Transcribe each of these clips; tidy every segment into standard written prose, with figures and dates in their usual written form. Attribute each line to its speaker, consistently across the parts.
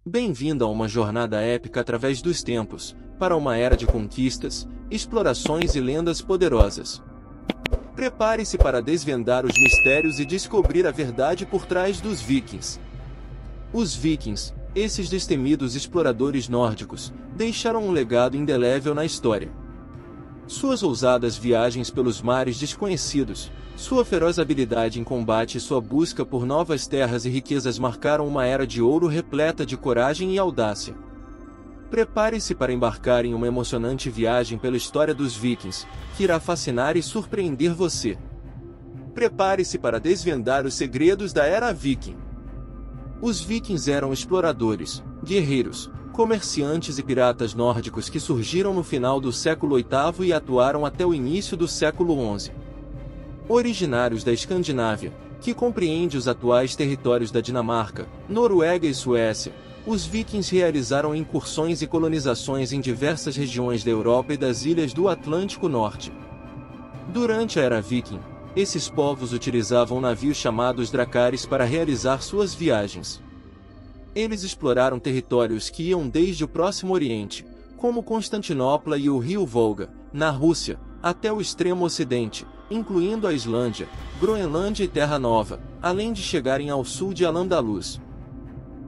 Speaker 1: Bem-vindo a uma jornada épica através dos tempos, para uma era de conquistas, explorações e lendas poderosas. Prepare-se para desvendar os mistérios e descobrir a verdade por trás dos Vikings. Os Vikings, esses destemidos exploradores nórdicos, deixaram um legado indelével na história. Suas ousadas viagens pelos mares desconhecidos, sua feroz habilidade em combate e sua busca por novas terras e riquezas marcaram uma era de ouro repleta de coragem e audácia. Prepare-se para embarcar em uma emocionante viagem pela história dos Vikings, que irá fascinar e surpreender você. Prepare-se para desvendar os segredos da Era Viking. Os Vikings eram exploradores, guerreiros, comerciantes e piratas nórdicos que surgiram no final do século VIII e atuaram até o início do século XI. Originários da Escandinávia, que compreende os atuais territórios da Dinamarca, Noruega e Suécia, os Vikings realizaram incursões e colonizações em diversas regiões da Europa e das ilhas do Atlântico Norte. Durante a Era Viking, esses povos utilizavam navios chamados dracares para realizar suas viagens. Eles exploraram territórios que iam desde o Próximo Oriente, como Constantinopla e o rio Volga, na Rússia, até o extremo ocidente, incluindo a Islândia, Groenlândia e Terra Nova, além de chegarem ao sul de Al-Andalus.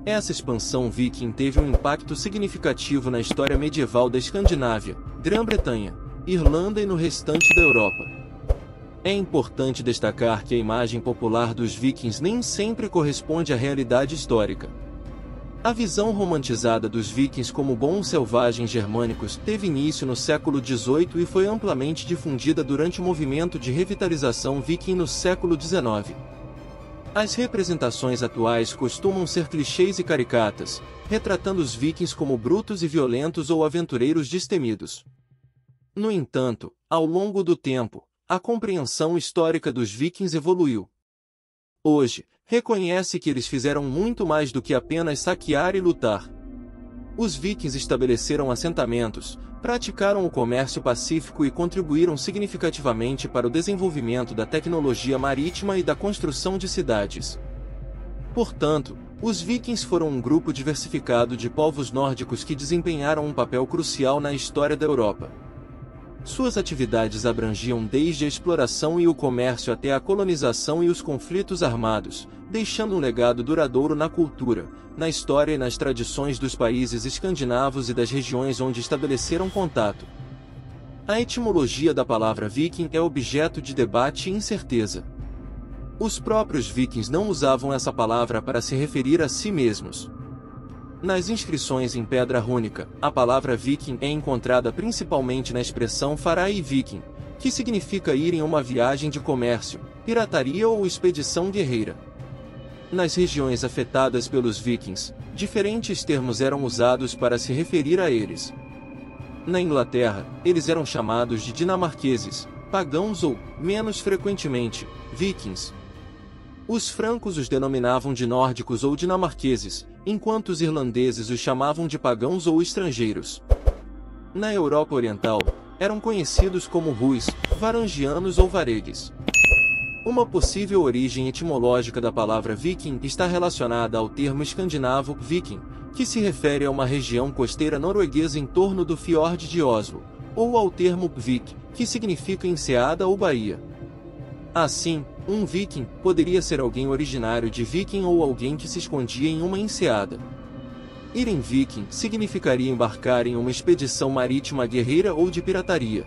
Speaker 1: Essa expansão viking teve um impacto significativo na história medieval da Escandinávia, Grã-Bretanha, Irlanda e no restante da Europa. É importante destacar que a imagem popular dos vikings nem sempre corresponde à realidade histórica. A visão romantizada dos vikings como bons selvagens germânicos teve início no século XVIII e foi amplamente difundida durante o movimento de revitalização viking no século XIX. As representações atuais costumam ser clichês e caricatas, retratando os vikings como brutos e violentos ou aventureiros destemidos. No entanto, ao longo do tempo, a compreensão histórica dos vikings evoluiu. Hoje, reconhece que eles fizeram muito mais do que apenas saquear e lutar. Os vikings estabeleceram assentamentos, praticaram o comércio pacífico e contribuíram significativamente para o desenvolvimento da tecnologia marítima e da construção de cidades. Portanto, os vikings foram um grupo diversificado de povos nórdicos que desempenharam um papel crucial na história da Europa. Suas atividades abrangiam desde a exploração e o comércio até a colonização e os conflitos armados, deixando um legado duradouro na cultura, na história e nas tradições dos países escandinavos e das regiões onde estabeleceram contato. A etimologia da palavra viking é objeto de debate e incerteza. Os próprios vikings não usavam essa palavra para se referir a si mesmos. Nas inscrições em pedra rúnica, a palavra viking é encontrada principalmente na expressão farai viking, que significa ir em uma viagem de comércio, pirataria ou expedição guerreira. Nas regiões afetadas pelos vikings, diferentes termos eram usados para se referir a eles. Na Inglaterra, eles eram chamados de dinamarqueses, pagãos ou, menos frequentemente, vikings. Os francos os denominavam de nórdicos ou dinamarqueses, enquanto os irlandeses os chamavam de pagãos ou estrangeiros. Na Europa Oriental, eram conhecidos como ruis, varangianos ou varegues. Uma possível origem etimológica da palavra viking está relacionada ao termo escandinavo viking, que se refere a uma região costeira norueguesa em torno do fiord de Oslo, ou ao termo vik, que significa enseada ou baía. Assim, um viking poderia ser alguém originário de Viking ou alguém que se escondia em uma enseada. Ir em viking significaria embarcar em uma expedição marítima guerreira ou de pirataria.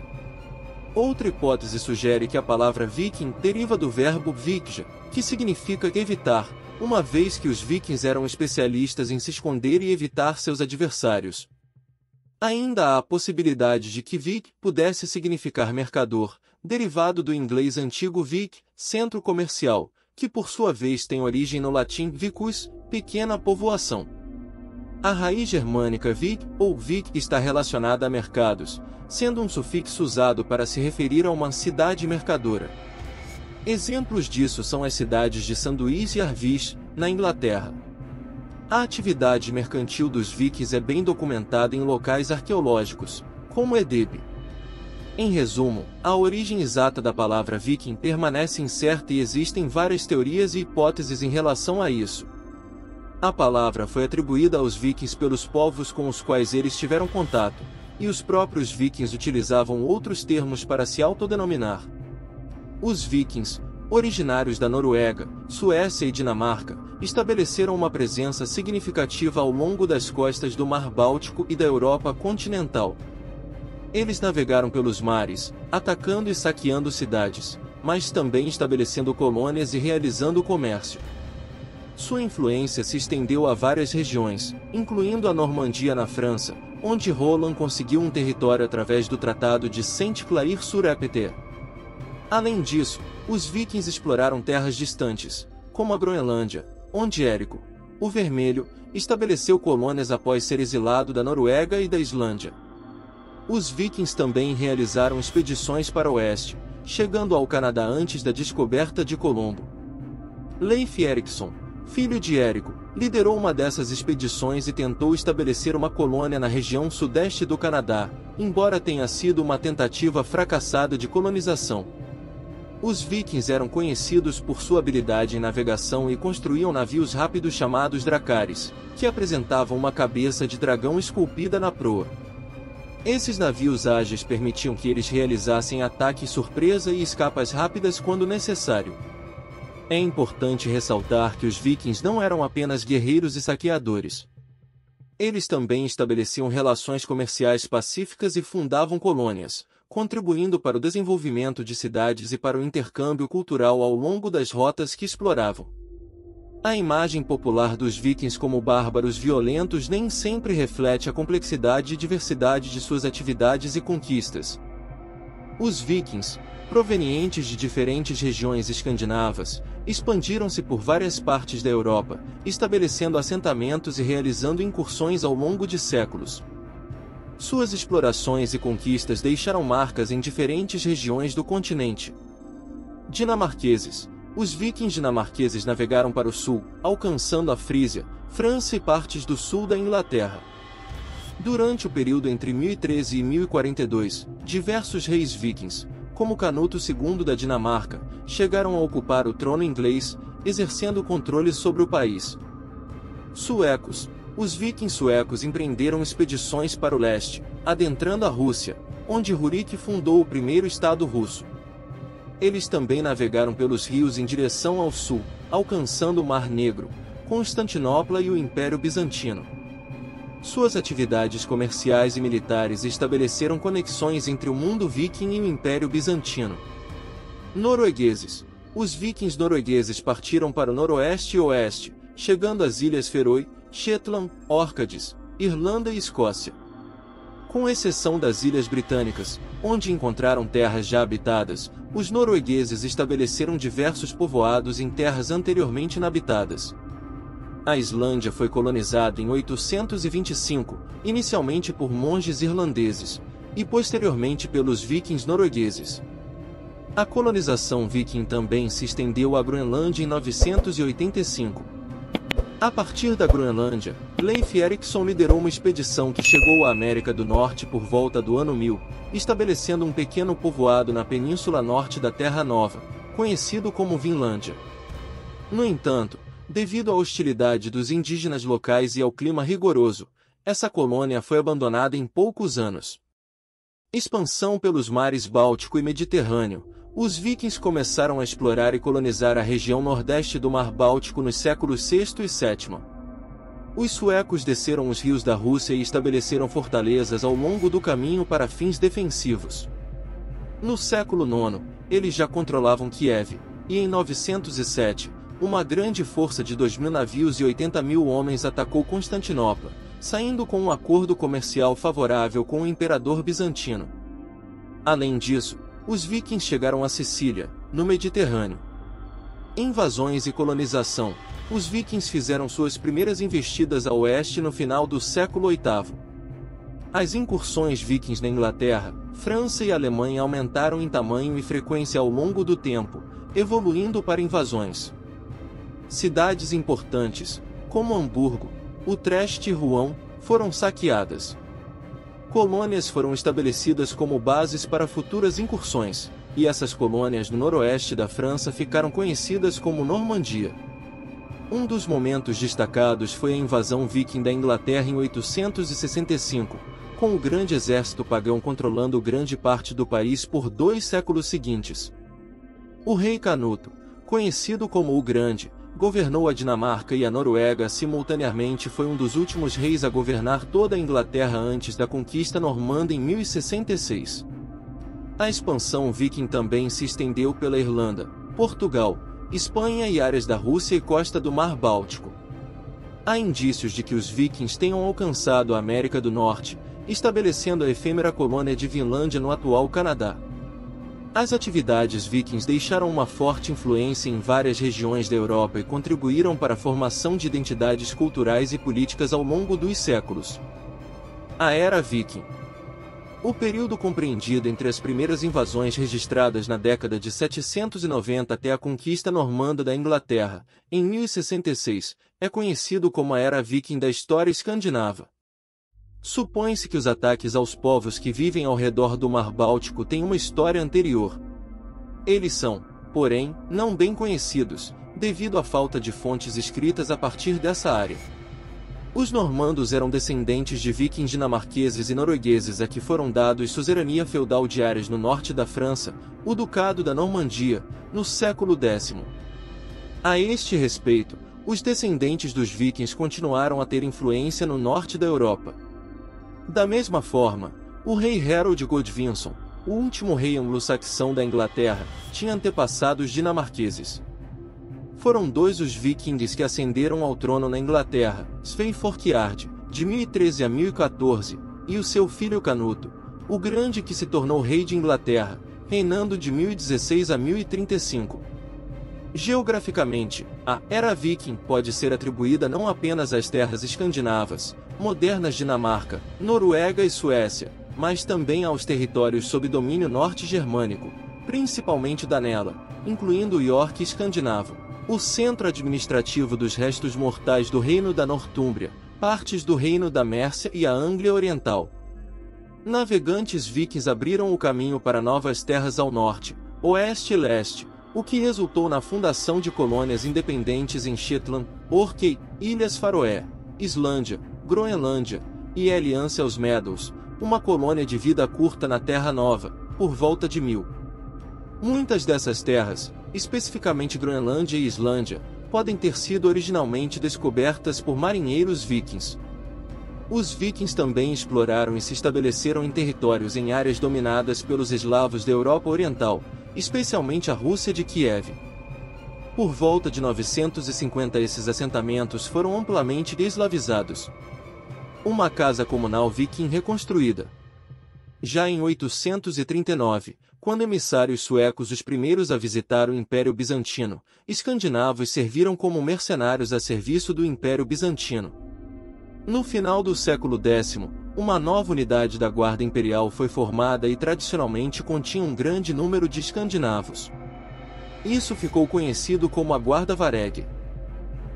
Speaker 1: Outra hipótese sugere que a palavra viking deriva do verbo vikja, que significa evitar, uma vez que os vikings eram especialistas em se esconder e evitar seus adversários. Ainda há a possibilidade de que vik pudesse significar mercador, derivado do inglês antigo vic, centro comercial, que por sua vez tem origem no latim vicus, pequena povoação. A raiz germânica vic, ou vic, está relacionada a mercados, sendo um sufixo usado para se referir a uma cidade mercadora. Exemplos disso são as cidades de Sanduíche e Arvish, na Inglaterra. A atividade mercantil dos vikings é bem documentada em locais arqueológicos, como Edebe. Em resumo, a origem exata da palavra viking permanece incerta e existem várias teorias e hipóteses em relação a isso. A palavra foi atribuída aos vikings pelos povos com os quais eles tiveram contato, e os próprios vikings utilizavam outros termos para se autodenominar. Os vikings, originários da Noruega, Suécia e Dinamarca, estabeleceram uma presença significativa ao longo das costas do Mar Báltico e da Europa continental. Eles navegaram pelos mares, atacando e saqueando cidades, mas também estabelecendo colônias e realizando comércio. Sua influência se estendeu a várias regiões, incluindo a Normandia na França, onde Roland conseguiu um território através do Tratado de Saint-Clair-sur-Epte. Além disso, os vikings exploraram terras distantes, como a Groenlândia, onde Érico, o Vermelho, estabeleceu colônias após ser exilado da Noruega e da Islândia. Os vikings também realizaram expedições para o oeste, chegando ao Canadá antes da descoberta de Colombo. Leif Erikson, filho de Érico, liderou uma dessas expedições e tentou estabelecer uma colônia na região sudeste do Canadá, embora tenha sido uma tentativa fracassada de colonização. Os vikings eram conhecidos por sua habilidade em navegação e construíam navios rápidos chamados dracares, que apresentavam uma cabeça de dragão esculpida na proa. Esses navios ágeis permitiam que eles realizassem ataques surpresa e escapas rápidas quando necessário. É importante ressaltar que os vikings não eram apenas guerreiros e saqueadores. Eles também estabeleciam relações comerciais pacíficas e fundavam colônias, contribuindo para o desenvolvimento de cidades e para o intercâmbio cultural ao longo das rotas que exploravam. A imagem popular dos vikings como bárbaros violentos nem sempre reflete a complexidade e diversidade de suas atividades e conquistas. Os vikings, provenientes de diferentes regiões escandinavas, expandiram-se por várias partes da Europa, estabelecendo assentamentos e realizando incursões ao longo de séculos. Suas explorações e conquistas deixaram marcas em diferentes regiões do continente. Dinamarqueses. Os vikings dinamarqueses navegaram para o sul, alcançando a Frísia, França e partes do sul da Inglaterra. Durante o período entre 1013 e 1042, diversos reis vikings, como Canuto II da Dinamarca, chegaram a ocupar o trono inglês, exercendo controle sobre o país. Suecos. Os vikings suecos empreenderam expedições para o leste, adentrando a Rússia, onde Rurik fundou o primeiro estado russo. Eles também navegaram pelos rios em direção ao sul, alcançando o Mar Negro, Constantinopla e o Império Bizantino. Suas atividades comerciais e militares estabeleceram conexões entre o mundo viking e o Império Bizantino. Noruegueses. Os vikings noruegueses partiram para o noroeste e oeste, chegando às Ilhas Feroe, Shetland, Órcades, Irlanda e Escócia. Com exceção das Ilhas Britânicas, onde encontraram terras já habitadas, os noruegueses estabeleceram diversos povoados em terras anteriormente inabitadas. A Islândia foi colonizada em 825, inicialmente por monges irlandeses, e posteriormente pelos vikings noruegueses. A colonização viking também se estendeu à Groenlândia em 985. A partir da Groenlândia, Leif Erikson liderou uma expedição que chegou à América do Norte por volta do ano 1000, estabelecendo um pequeno povoado na península norte da Terra Nova, conhecido como Vinlândia. No entanto, devido à hostilidade dos indígenas locais e ao clima rigoroso, essa colônia foi abandonada em poucos anos. Expansão pelos mares Báltico e Mediterrâneo. Os vikings começaram a explorar e colonizar a região nordeste do Mar Báltico nos séculos VI e VII. Os suecos desceram os rios da Rússia e estabeleceram fortalezas ao longo do caminho para fins defensivos. No século IX, eles já controlavam Kiev, e em 907, uma grande força de 2.000 navios e 80.000 homens atacou Constantinopla, saindo com um acordo comercial favorável com o imperador bizantino. Além disso, os vikings chegaram a Sicília, no Mediterrâneo. Invasões e colonização. Os vikings fizeram suas primeiras investidas a oeste no final do século VIII. As incursões vikings na Inglaterra, França e Alemanha aumentaram em tamanho e frequência ao longo do tempo, evoluindo para invasões. Cidades importantes, como Hamburgo, Utrecht e Rouen, foram saqueadas. Colônias foram estabelecidas como bases para futuras incursões, e essas colônias no noroeste da França ficaram conhecidas como Normandia. Um dos momentos destacados foi a invasão viking da Inglaterra em 865, com o grande exército pagão controlando grande parte do país por 2 séculos seguintes. O rei Canuto, conhecido como o Grande, governou a Dinamarca e a Noruega simultaneamente. Foi um dos últimos reis a governar toda a Inglaterra antes da conquista normanda em 1066. A expansão viking também se estendeu pela Irlanda, Portugal, Espanha e áreas da Rússia e costa do Mar Báltico. Há indícios de que os vikings tenham alcançado a América do Norte, estabelecendo a efêmera colônia de Vinlândia no atual Canadá. As atividades vikings deixaram uma forte influência em várias regiões da Europa e contribuíram para a formação de identidades culturais e políticas ao longo dos séculos. A Era Viking. O período compreendido entre as primeiras invasões registradas na década de 790 até a conquista normanda da Inglaterra, em 1066, é conhecido como a Era Viking da história escandinava. Supõe-se que os ataques aos povos que vivem ao redor do Mar Báltico têm uma história anterior. Eles são, porém, não bem conhecidos, devido à falta de fontes escritas a partir dessa área. Os normandos eram descendentes de vikings dinamarqueses e noruegueses a que foram dados suzerania feudal de áreas no norte da França, o Ducado da Normandia, no século X. A este respeito, os descendentes dos vikings continuaram a ter influência no norte da Europa. Da mesma forma, o rei Harold Godwinson, o último rei anglo-saxão da Inglaterra, tinha antepassados dinamarqueses. Foram 2 os vikings que ascenderam ao trono na Inglaterra, Svein Forkjær, de 1013 a 1014, e o seu filho Canuto, o Grande, que se tornou rei de Inglaterra, reinando de 1016 a 1035. Geograficamente, a Era Viking pode ser atribuída não apenas às terras escandinavas, modernas Dinamarca, Noruega e Suécia, mas também aos territórios sob domínio norte-germânico, principalmente Danela, incluindo o York escandinavo, o centro administrativo dos restos mortais do Reino da Nortúmbria, partes do Reino da Mércia e a Anglia Oriental. Navegantes vikings abriram o caminho para novas terras ao norte, oeste e leste, o que resultou na fundação de colônias independentes em Shetland, Orkney, Ilhas Faroé, Islândia, Groenlândia, e Aliança aos Meadows, uma colônia de vida curta na Terra Nova, por volta de 1000. Muitas dessas terras, especificamente Groenlândia e Islândia, podem ter sido originalmente descobertas por marinheiros vikings. Os vikings também exploraram e se estabeleceram em territórios em áreas dominadas pelos eslavos da Europa Oriental, especialmente a Rússia de Kiev. Por volta de 950 esses assentamentos foram amplamente deslavizados. Uma casa comunal viking reconstruída. Já em 839, quando emissários suecos os primeiros a visitar o Império Bizantino, escandinavos serviram como mercenários a serviço do Império Bizantino. No final do século X, uma nova unidade da Guarda Imperial foi formada e tradicionalmente continha um grande número de escandinavos. Isso ficou conhecido como a Guarda Vareg.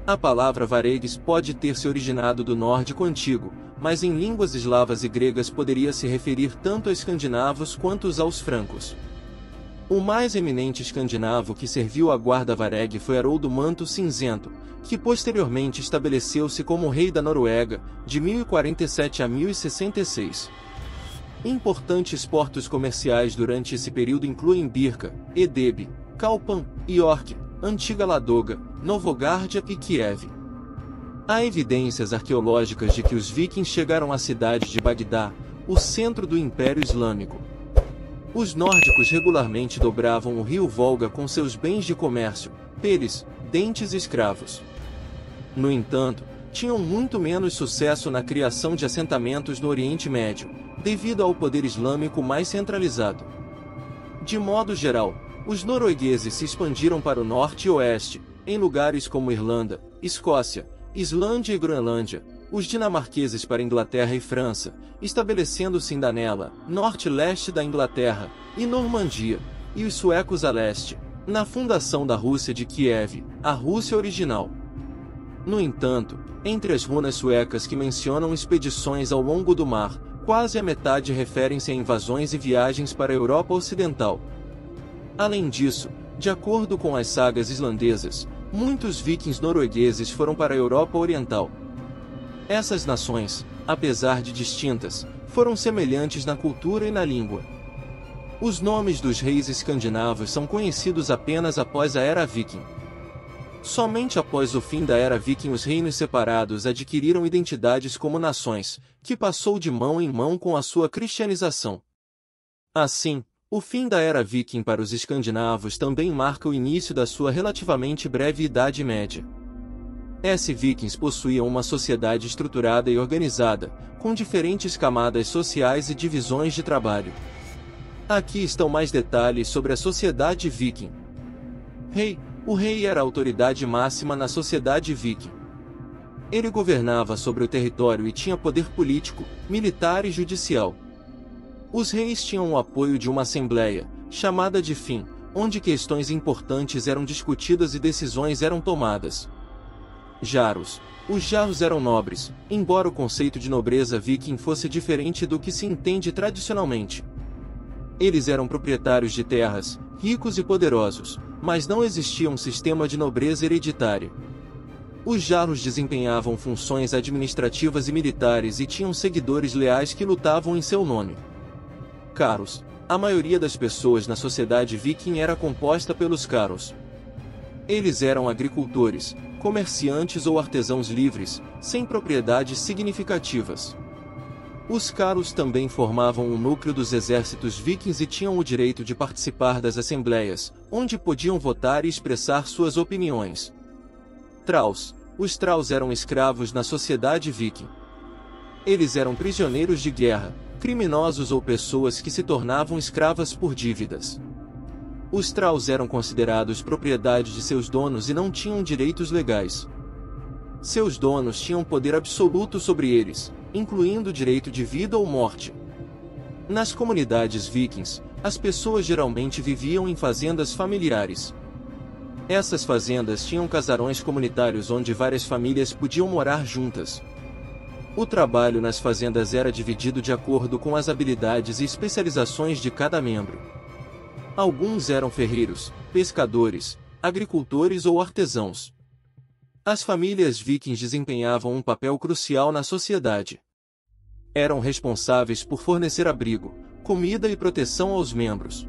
Speaker 1: A palavra varegs pode ter se originado do nórdico antigo, mas em línguas eslavas e gregas poderia se referir tanto a escandinavos quanto aos francos. O mais eminente escandinavo que serviu à Guarda Vareg foi Haroldo Manto Cinzento, que posteriormente estabeleceu-se como rei da Noruega, de 1047 a 1066. Importantes portos comerciais durante esse período incluem Birka, Edeby, Kalpan, York, Antiga Ladoga, Novogárdia e Kiev. Há evidências arqueológicas de que os vikings chegaram à cidade de Bagdá, o centro do Império Islâmico. Os nórdicos regularmente dobravam o rio Volga com seus bens de comércio, peles, dentes e escravos. No entanto, tinham muito menos sucesso na criação de assentamentos no Oriente Médio, devido ao poder islâmico mais centralizado. De modo geral, os noruegueses se expandiram para o norte e oeste, em lugares como Irlanda, Escócia, Islândia e Groenlândia, os dinamarqueses para Inglaterra e França, estabelecendo-se em Danela, norte e leste da Inglaterra, e Normandia, e os suecos a leste, na fundação da Rússia de Kiev, a Rússia original. No entanto, entre as runas suecas que mencionam expedições ao longo do mar, quase a metade referem-se a invasões e viagens para a Europa Ocidental. Além disso, de acordo com as sagas islandesas, Muitos vikings noruegueses foram para a Europa Oriental. Essas nações, apesar de distintas, foram semelhantes na cultura e na língua. Os nomes dos reis escandinavos são conhecidos apenas após a Era Viking. Somente após o fim da Era Viking os reinos separados adquiriram identidades como nações, que passou de mão em mão com a sua cristianização. Assim, o fim da Era Viking para os escandinavos também marca o início da sua relativamente breve Idade Média. Esses vikings possuíam uma sociedade estruturada e organizada, com diferentes camadas sociais e divisões de trabalho. Aqui estão mais detalhes sobre a sociedade viking. Rei. O rei era a autoridade máxima na sociedade viking. Ele governava sobre o território e tinha poder político, militar e judicial. Os reis tinham o apoio de uma assembleia, chamada de Thing, onde questões importantes eram discutidas e decisões eram tomadas. Jarls. Os jarls eram nobres, embora o conceito de nobreza viking fosse diferente do que se entende tradicionalmente. Eles eram proprietários de terras, ricos e poderosos, mas não existia um sistema de nobreza hereditária. Os jarls desempenhavam funções administrativas e militares e tinham seguidores leais que lutavam em seu nome. Carls. A maioria das pessoas na sociedade viking era composta pelos carls. Eles eram agricultores, comerciantes ou artesãos livres, sem propriedades significativas. Os carls também formavam o núcleo dos exércitos vikings e tinham o direito de participar das assembleias, onde podiam votar e expressar suas opiniões. Thralls. Os Thralls eram escravos na sociedade viking. Eles eram prisioneiros de guerra, criminosos ou pessoas que se tornavam escravas por dívidas. Os Thralls eram considerados propriedade de seus donos e não tinham direitos legais. Seus donos tinham poder absoluto sobre eles, incluindo o direito de vida ou morte. Nas comunidades vikings, as pessoas geralmente viviam em fazendas familiares. Essas fazendas tinham casarões comunitários onde várias famílias podiam morar juntas. O trabalho nas fazendas era dividido de acordo com as habilidades e especializações de cada membro. Alguns eram ferreiros, pescadores, agricultores ou artesãos. As famílias vikings desempenhavam um papel crucial na sociedade. Eram responsáveis por fornecer abrigo, comida e proteção aos membros.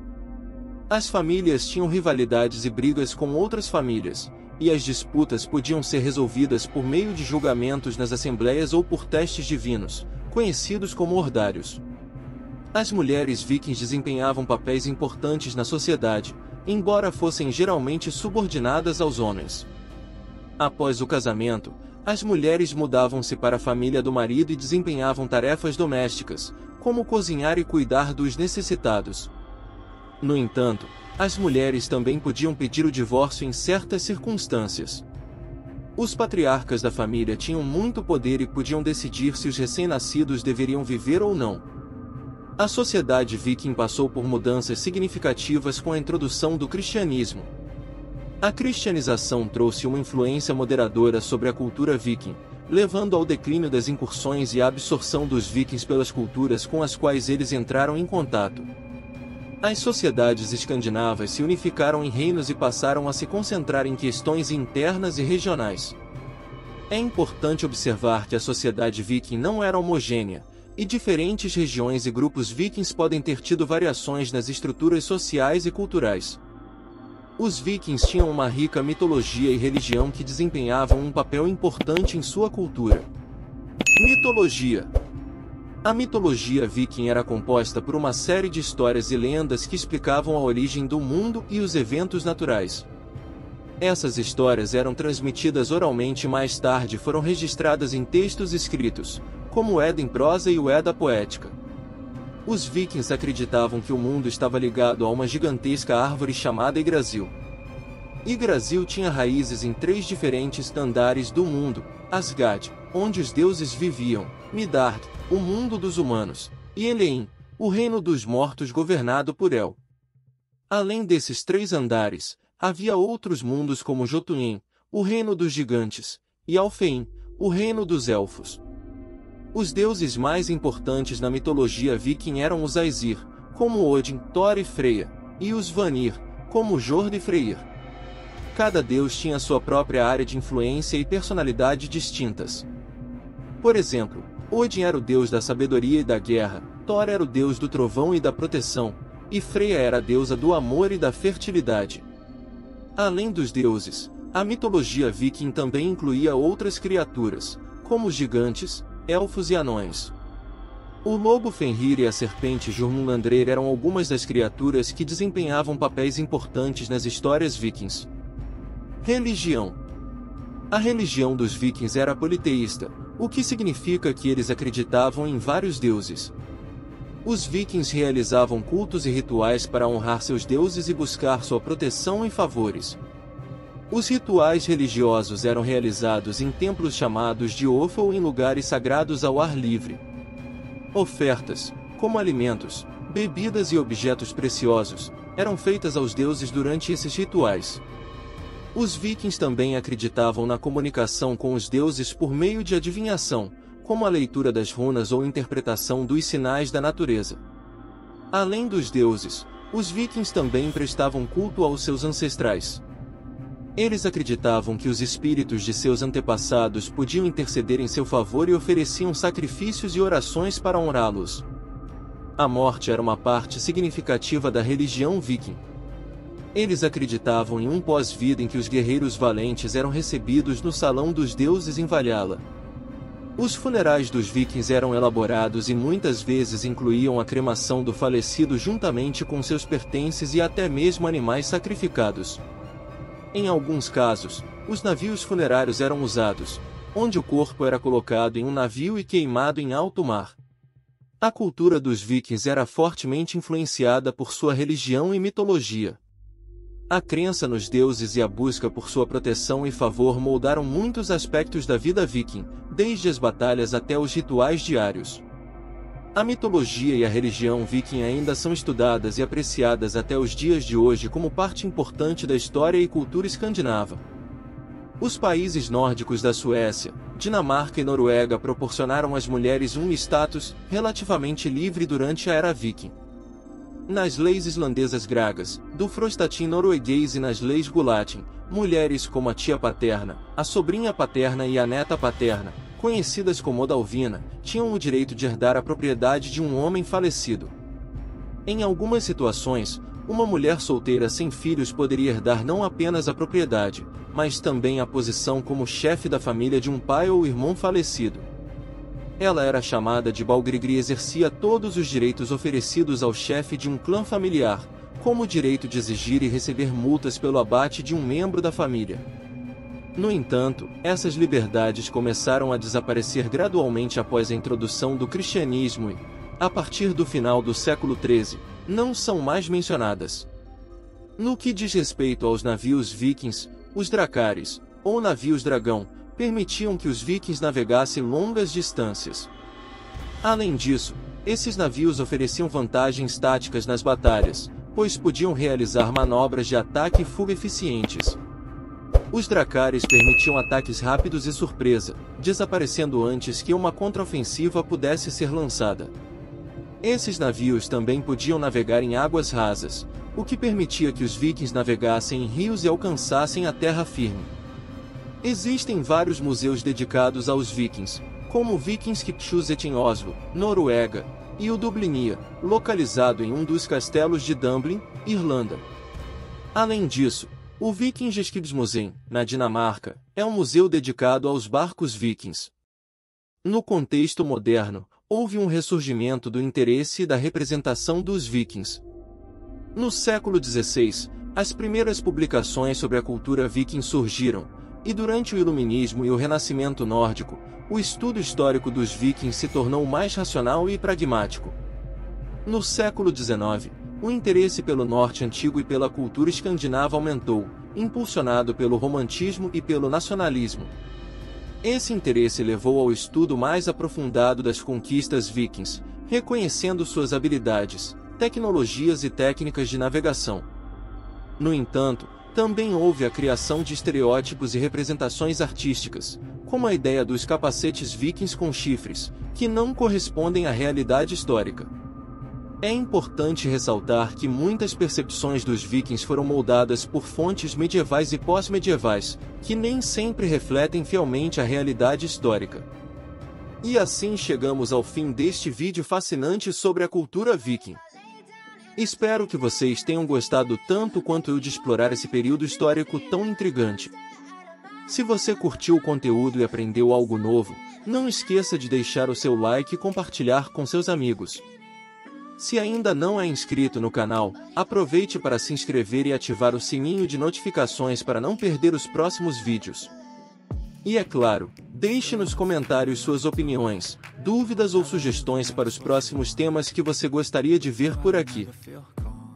Speaker 1: As famílias tinham rivalidades e brigas com outras famílias, e as disputas podiam ser resolvidas por meio de julgamentos nas assembleias ou por testes divinos, conhecidos como ordários. As mulheres vikings desempenhavam papéis importantes na sociedade, embora fossem geralmente subordinadas aos homens. Após o casamento, as mulheres mudavam-se para a família do marido e desempenhavam tarefas domésticas, como cozinhar e cuidar dos necessitados. No entanto, as mulheres também podiam pedir o divórcio em certas circunstâncias. Os patriarcas da família tinham muito poder e podiam decidir se os recém-nascidos deveriam viver ou não. A sociedade viking passou por mudanças significativas com a introdução do cristianismo. A cristianização trouxe uma influência moderadora sobre a cultura viking, levando ao declínio das incursões e à absorção dos vikings pelas culturas com as quais eles entraram em contato. As sociedades escandinavas se unificaram em reinos e passaram a se concentrar em questões internas e regionais. É importante observar que a sociedade viking não era homogênea, e diferentes regiões e grupos vikings podem ter tido variações nas estruturas sociais e culturais. Os vikings tinham uma rica mitologia e religião que desempenhavam um papel importante em sua cultura. Mitologia. A mitologia viking era composta por uma série de histórias e lendas que explicavam a origem do mundo e os eventos naturais. Essas histórias eram transmitidas oralmente e mais tarde foram registradas em textos escritos, como o Edda em prosa e o Edda poética. Os vikings acreditavam que o mundo estava ligado a uma gigantesca árvore chamada Yggdrasil. Yggdrasil tinha raízes em 3 diferentes andares do mundo: Asgard, onde os deuses viviam, Midgard, o mundo dos humanos, e Elheim, o reino dos mortos governado por El. Além desses 3 andares, havia outros mundos como Jotunheim, o reino dos gigantes, e Alfheim, o reino dos elfos. Os deuses mais importantes na mitologia viking eram os Aesir, como Odin, Thor e Freya, e os Vanir, como Jord e Freyr. Cada deus tinha sua própria área de influência e personalidade distintas. Por exemplo, Odin era o deus da sabedoria e da guerra, Thor era o deus do trovão e da proteção, e Freya era a deusa do amor e da fertilidade. Além dos deuses, a mitologia viking também incluía outras criaturas, como os gigantes, elfos e anões. O lobo Fenrir e a serpente Jormungandr eram algumas das criaturas que desempenhavam papéis importantes nas histórias vikings. Religião. A religião dos vikings era politeísta, o que significa que eles acreditavam em vários deuses. Os vikings realizavam cultos e rituais para honrar seus deuses e buscar sua proteção e favores. Os rituais religiosos eram realizados em templos chamados de Ofel ou em lugares sagrados ao ar livre. Ofertas, como alimentos, bebidas e objetos preciosos, eram feitas aos deuses durante esses rituais. Os vikings também acreditavam na comunicação com os deuses por meio de adivinhação, como a leitura das runas ou interpretação dos sinais da natureza. Além dos deuses, os vikings também prestavam culto aos seus ancestrais. Eles acreditavam que os espíritos de seus antepassados podiam interceder em seu favor e ofereciam sacrifícios e orações para honrá-los. A morte era uma parte significativa da religião viking. Eles acreditavam em um pós-vida em que os guerreiros valentes eram recebidos no salão dos deuses em Valhalla. Os funerais dos vikings eram elaborados e muitas vezes incluíam a cremação do falecido juntamente com seus pertences e até mesmo animais sacrificados. Em alguns casos, os navios funerários eram usados, onde o corpo era colocado em um navio e queimado em alto mar. A cultura dos vikings era fortemente influenciada por sua religião e mitologia. A crença nos deuses e a busca por sua proteção e favor moldaram muitos aspectos da vida viking, desde as batalhas até os rituais diários. A mitologia e a religião viking ainda são estudadas e apreciadas até os dias de hoje como parte importante da história e cultura escandinava. Os países nórdicos da Suécia, Dinamarca e Noruega proporcionaram às mulheres um status relativamente livre durante a era viking. Nas leis islandesas gragas, do Frostatin norueguês e nas leis Gulatin, mulheres como a tia paterna, a sobrinha paterna e a neta paterna, conhecidas como Odalvina, tinham o direito de herdar a propriedade de um homem falecido. Em algumas situações, uma mulher solteira sem filhos poderia herdar não apenas a propriedade, mas também a posição como chefe da família de um pai ou irmão falecido. Ela era chamada de Balgrigri e exercia todos os direitos oferecidos ao chefe de um clã familiar, como o direito de exigir e receber multas pelo abate de um membro da família. No entanto, essas liberdades começaram a desaparecer gradualmente após a introdução do cristianismo e, a partir do final do século XIII, não são mais mencionadas. No que diz respeito aos navios vikings, os dracares, ou navios dragão, permitiam que os vikings navegassem longas distâncias. Além disso, esses navios ofereciam vantagens táticas nas batalhas, pois podiam realizar manobras de ataque e fuga eficientes. Os dracares permitiam ataques rápidos e surpresa, desaparecendo antes que uma contraofensiva pudesse ser lançada. Esses navios também podiam navegar em águas rasas, o que permitia que os vikings navegassem em rios e alcançassem a terra firme. Existem vários museus dedicados aos vikings, como o Vikingskipshuset em Oslo, Noruega, e o Dublinia, localizado em um dos castelos de Dublin, Irlanda. Além disso, o Vikingskipsmuseum, na Dinamarca, é um museu dedicado aos barcos vikings. No contexto moderno, houve um ressurgimento do interesse e da representação dos vikings. No século XVI, as primeiras publicações sobre a cultura viking surgiram, e durante o Iluminismo e o Renascimento nórdico, o estudo histórico dos vikings se tornou mais racional e pragmático. No século XIX, o interesse pelo norte antigo e pela cultura escandinava aumentou, impulsionado pelo romantismo e pelo nacionalismo. Esse interesse levou ao estudo mais aprofundado das conquistas vikings, reconhecendo suas habilidades, tecnologias e técnicas de navegação. No entanto, também houve a criação de estereótipos e representações artísticas, como a ideia dos capacetes vikings com chifres, que não correspondem à realidade histórica. É importante ressaltar que muitas percepções dos vikings foram moldadas por fontes medievais e pós-medievais, que nem sempre refletem fielmente a realidade histórica. E assim chegamos ao fim deste vídeo fascinante sobre a cultura viking. Espero que vocês tenham gostado tanto quanto eu de explorar esse período histórico tão intrigante. Se você curtiu o conteúdo e aprendeu algo novo, não esqueça de deixar o seu like e compartilhar com seus amigos. Se ainda não é inscrito no canal, aproveite para se inscrever e ativar o sininho de notificações para não perder os próximos vídeos. E é claro, deixe nos comentários suas opiniões, dúvidas ou sugestões para os próximos temas que você gostaria de ver por aqui.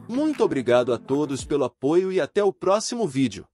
Speaker 1: Muito obrigado a todos pelo apoio e até o próximo vídeo.